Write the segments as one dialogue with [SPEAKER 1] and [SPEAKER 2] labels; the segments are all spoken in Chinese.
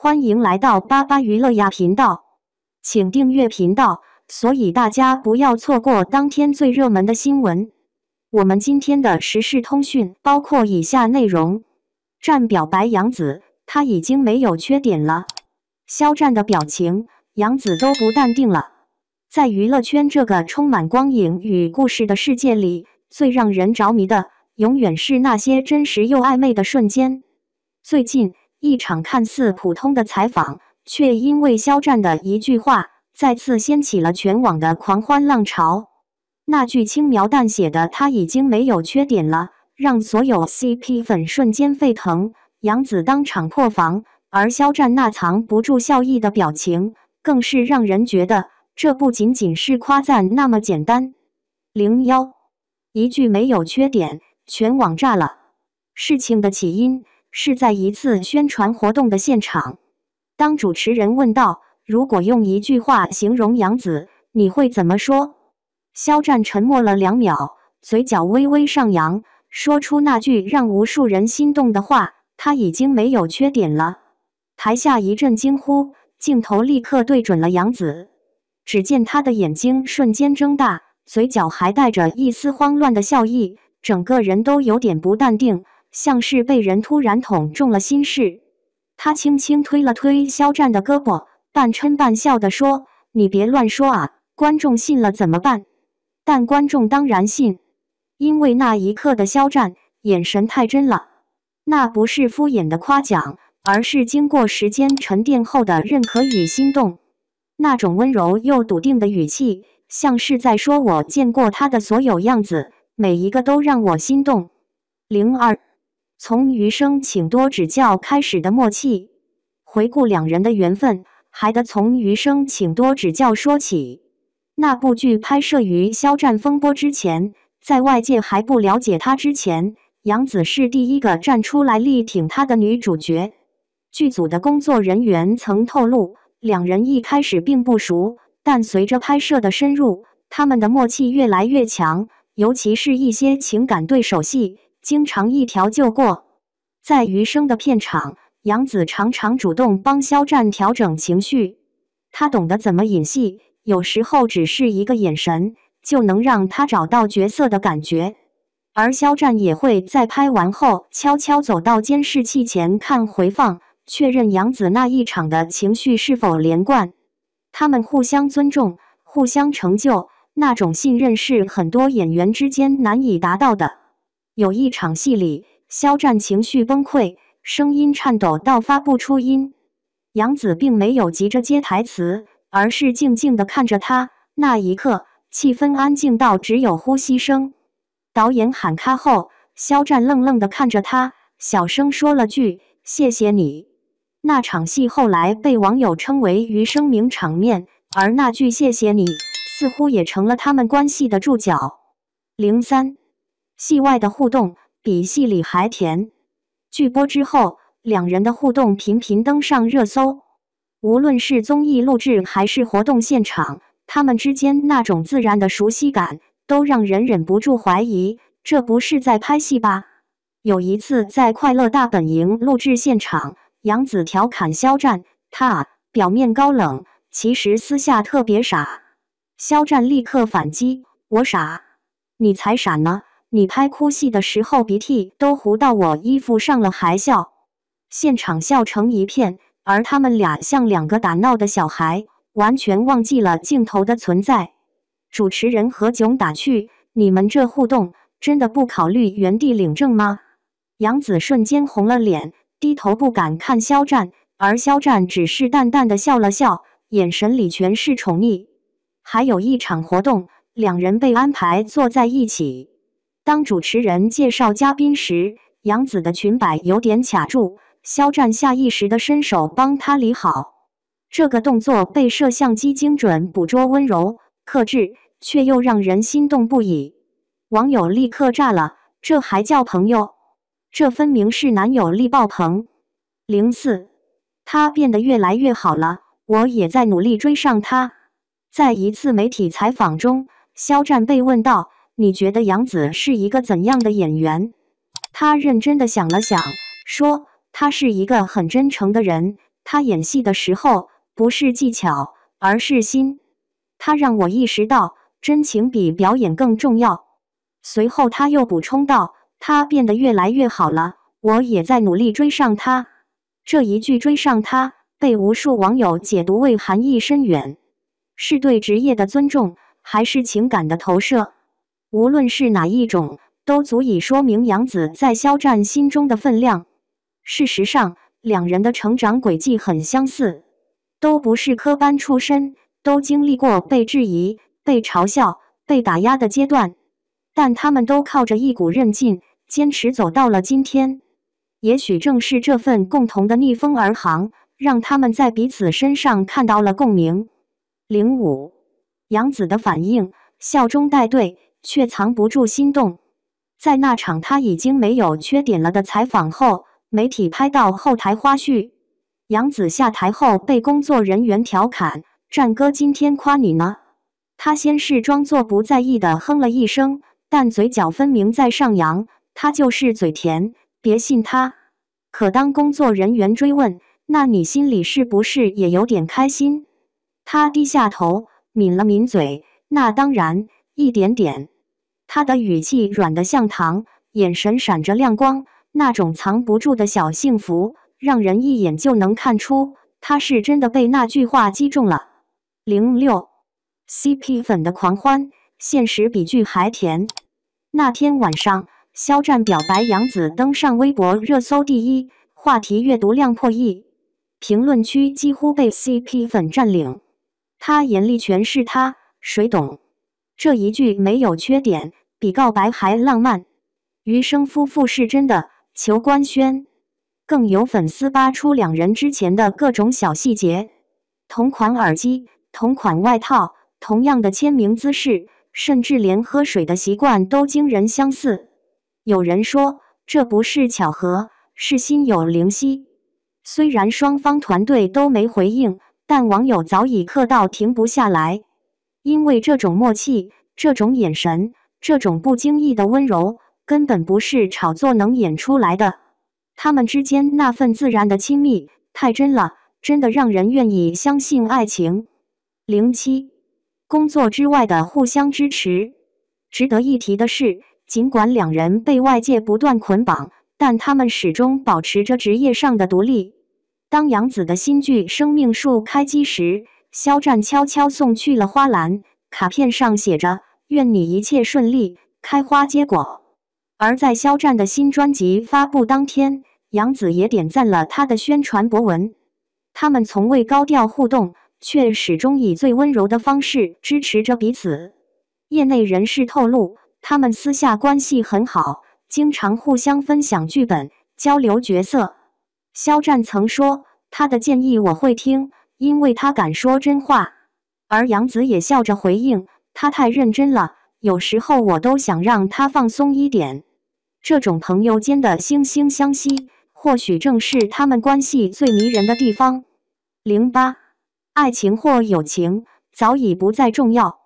[SPEAKER 1] 欢迎来到巴巴娱乐呀频道，请订阅频道，所以大家不要错过当天最热门的新闻。我们今天的时事通讯包括以下内容：战表白杨紫，她已经没有缺点了。肖战的表情，杨紫都不淡定了。在娱乐圈这个充满光影与故事的世界里，最让人着迷的，永远是那些真实又暧昧的瞬间。最近，一场看似普通的采访，却因为肖战的一句话，再次掀起了全网的狂欢浪潮。那句轻描淡写的"他已经没有缺点了"，让所有 CP 粉瞬间沸腾，杨紫当场破防，而肖战那藏不住笑意的表情，更是让人觉得这不仅仅是夸赞那么简单。01一句没有缺点，全网炸了。事情的起因是在一次宣传活动的现场，当主持人问到如果用一句话形容杨紫，你会怎么说？肖战沉默了2秒，嘴角微微上扬，说出那句让无数人心动的话：他已经没有缺点了。台下一阵惊呼，镜头立刻对准了杨紫，只见她的眼睛瞬间睁大，嘴角还带着一丝慌乱的笑意，整个人都有点不淡定，像是被人突然捅中了心事。他轻轻推了推肖战的胳膊，半嗔半笑地说：你别乱说啊，观众信了怎么办？但观众当然信，因为那一刻的肖战眼神太真了，那不是敷衍的夸奖，而是经过时间沉淀后的认可与心动。那种温柔又笃定的语气，像是在说我见过他的所有样子，每一个都让我心动。02从余生请多指教开始的默契，回顾两人的缘分，还得从余生请多指教说起。那部剧拍摄于肖战风波之前，在外界还不了解他之前，杨紫是第一个站出来力挺他的女主角。剧组的工作人员曾透露，两人一开始并不熟，但随着拍摄的深入，他们的默契越来越强，尤其是一些情感对手戏，经常一条就过。在余生的片场，杨紫常常主动帮肖战调整情绪，她懂得怎么演戏，有时候只是一个眼神，就能让他找到角色的感觉。而肖战也会在拍完后悄悄走到监视器前看回放，确认杨紫那一场的情绪是否连贯。他们互相尊重，互相成就，那种信任是很多演员之间难以达到的。有一场戏里，肖战情绪崩溃，声音颤抖到发不出音。杨紫并没有急着接台词，而是静静地看着他。那一刻，气氛安静到只有呼吸声。导演喊咔后，肖战愣愣地看着他，小声说了句：谢谢你。那场戏后来被网友称为余生名场面，而那句谢谢你似乎也成了他们关系的注脚。03戏外的互动比戏里还甜。剧播之后，两人的互动频频登上热搜。无论是综艺录制还是活动现场，他们之间那种自然的熟悉感，都让人忍不住怀疑，这不是在拍戏吧？有一次在快乐大本营录制现场，杨紫调侃肖战，他表面高冷，其实私下特别傻。肖战立刻反击，我傻？你才傻呢！你拍哭戏的时候鼻涕都糊到我衣服上了还笑。现场笑成一片，而他们俩像两个打闹的小孩，完全忘记了镜头的存在。主持人何炅打趣，你们这互动真的不考虑原地领证吗？杨紫瞬间红了脸，低头不敢看肖战，而肖战只是淡淡的笑了笑，眼神里全是宠溺。还有一场活动，两人被安排坐在一起。当主持人介绍嘉宾时，杨紫的裙摆有点卡住，肖战下意识地伸手帮她理好。这个动作被摄像机精准捕捉，温柔克制，却又让人心动不已。网友立刻炸了，这还叫朋友？这分明是男友力爆棚。04他变得越来越好了，我也在努力追上他。在一次媒体采访中，肖战被问到，你觉得杨紫是一个怎样的演员？他认真地想了想，说，他是一个很真诚的人，他演戏的时候不是技巧，而是心。他让我意识到，真情比表演更重要。随后他又补充道，他变得越来越好了，我也在努力追上他。这一句追上他被无数网友解读为含义深远，是对职业的尊重，还是情感的投射？无论是哪一种，都足以说明杨紫在肖战心中的分量。事实上，两人的成长轨迹很相似，都不是科班出身，都经历过被质疑、被嘲笑、被打压的阶段，但他们都靠着一股韧劲，坚持走到了今天。也许正是这份共同的逆风而行，让他们在彼此身上看到了共鸣。05，杨紫的反应，笑中带泪，却藏不住心动。在那场他已经没有缺点了的采访后，媒体拍到后台花絮，杨紫下台后被工作人员调侃：“战哥今天夸你呢。”他先是装作不在意的哼了一声，但嘴角分明在上扬，他就是嘴甜，别信他。可当工作人员追问：“那你心里是不是也有点开心？”他低下头，抿了抿嘴：“那当然，一点点。”他的语气软得像糖，眼神闪着亮光，那种藏不住的小幸福，让人一眼就能看出他是真的被那句话击中了。06 CP 粉的狂欢，现实比剧还甜。那天晚上，肖战表白杨紫登上微博热搜第一，话题阅读量破亿，评论区几乎被 CP 粉占领。他严厉诠释他，谁懂？这一句没有缺点，比告白还浪漫。余生夫妇是真的，求官宣。更有粉丝扒出两人之前的各种小细节，同款耳机、同款外套、同样的签名姿势，甚至连喝水的习惯都惊人相似。有人说这不是巧合，是心有灵犀。虽然双方团队都没回应，但网友早已嗑到停不下来。因为这种默契，这种眼神，这种不经意的温柔，根本不是炒作能演出来的。他们之间那份自然的亲密，太真了，真的让人愿意相信爱情。07，工作之外的互相支持。值得一提的是，尽管两人被外界不断捆绑，但他们始终保持着职业上的独立。当杨紫的新剧《生命树》开机时，肖战悄悄送去了花篮，卡片上写着“愿你一切顺利，开花结果”。而在肖战的新专辑发布当天，杨紫也点赞了他的宣传博文。他们从未高调互动，却始终以最温柔的方式支持着彼此。业内人士透露，他们私下关系很好，经常互相分享剧本，交流角色。肖战曾说，他的建议我会听，因为他敢说真话。而杨紫也笑着回应，他太认真了，有时候我都想让他放松一点。这种朋友间的惺惺相惜，或许正是他们关系最迷人的地方。08，爱情或友情早已不再重要。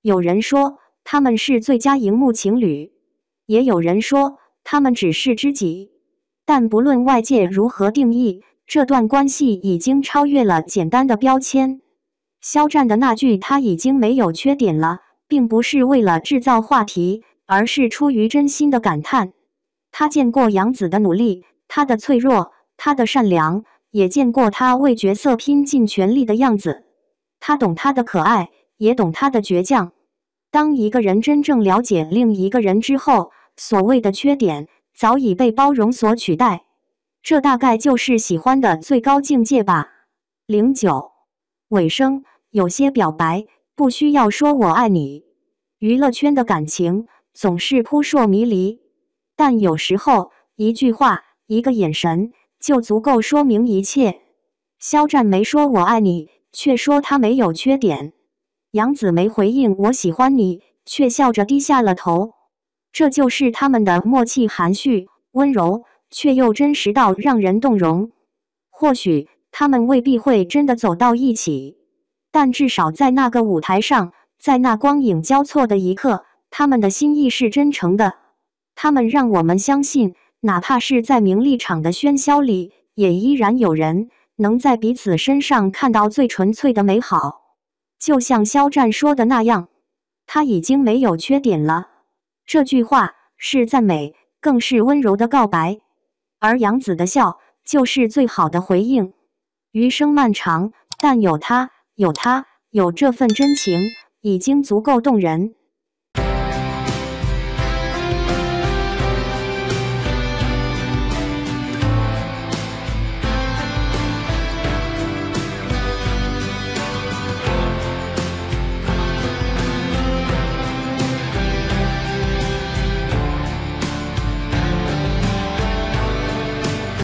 [SPEAKER 1] 有人说他们是最佳荧幕情侣，也有人说他们只是知己。但不论外界如何定义，这段关系已经超越了简单的标签。肖战的那句他已经没有缺点了，并不是为了制造话题，而是出于真心的感叹。他见过杨紫的努力，他的脆弱，他的善良，也见过他为角色拼尽全力的样子。他懂他的可爱，也懂他的倔强。当一个人真正了解另一个人之后，所谓的缺点早已被包容所取代。这大概就是喜欢的最高境界吧。09，尾声，有些表白不需要说我爱你。娱乐圈的感情总是扑朔迷离，但有时候一句话，一个眼神就足够说明一切。肖战没说我爱你，却说他没有缺点。杨紫没回应我喜欢你，却笑着低下了头。这就是他们的默契，含蓄、温柔，却又真实到让人动容。或许他们未必会真的走到一起，但至少在那个舞台上，在那光影交错的一刻，他们的心意是真诚的。他们让我们相信，哪怕是在名利场的喧嚣里，也依然有人能在彼此身上看到最纯粹的美好。就像肖战说的那样，他已经没有缺点了。这句话是赞美，更是温柔的告白。而杨紫的笑就是最好的回应。余生漫长，但有他，有这份真情，已经足够动人。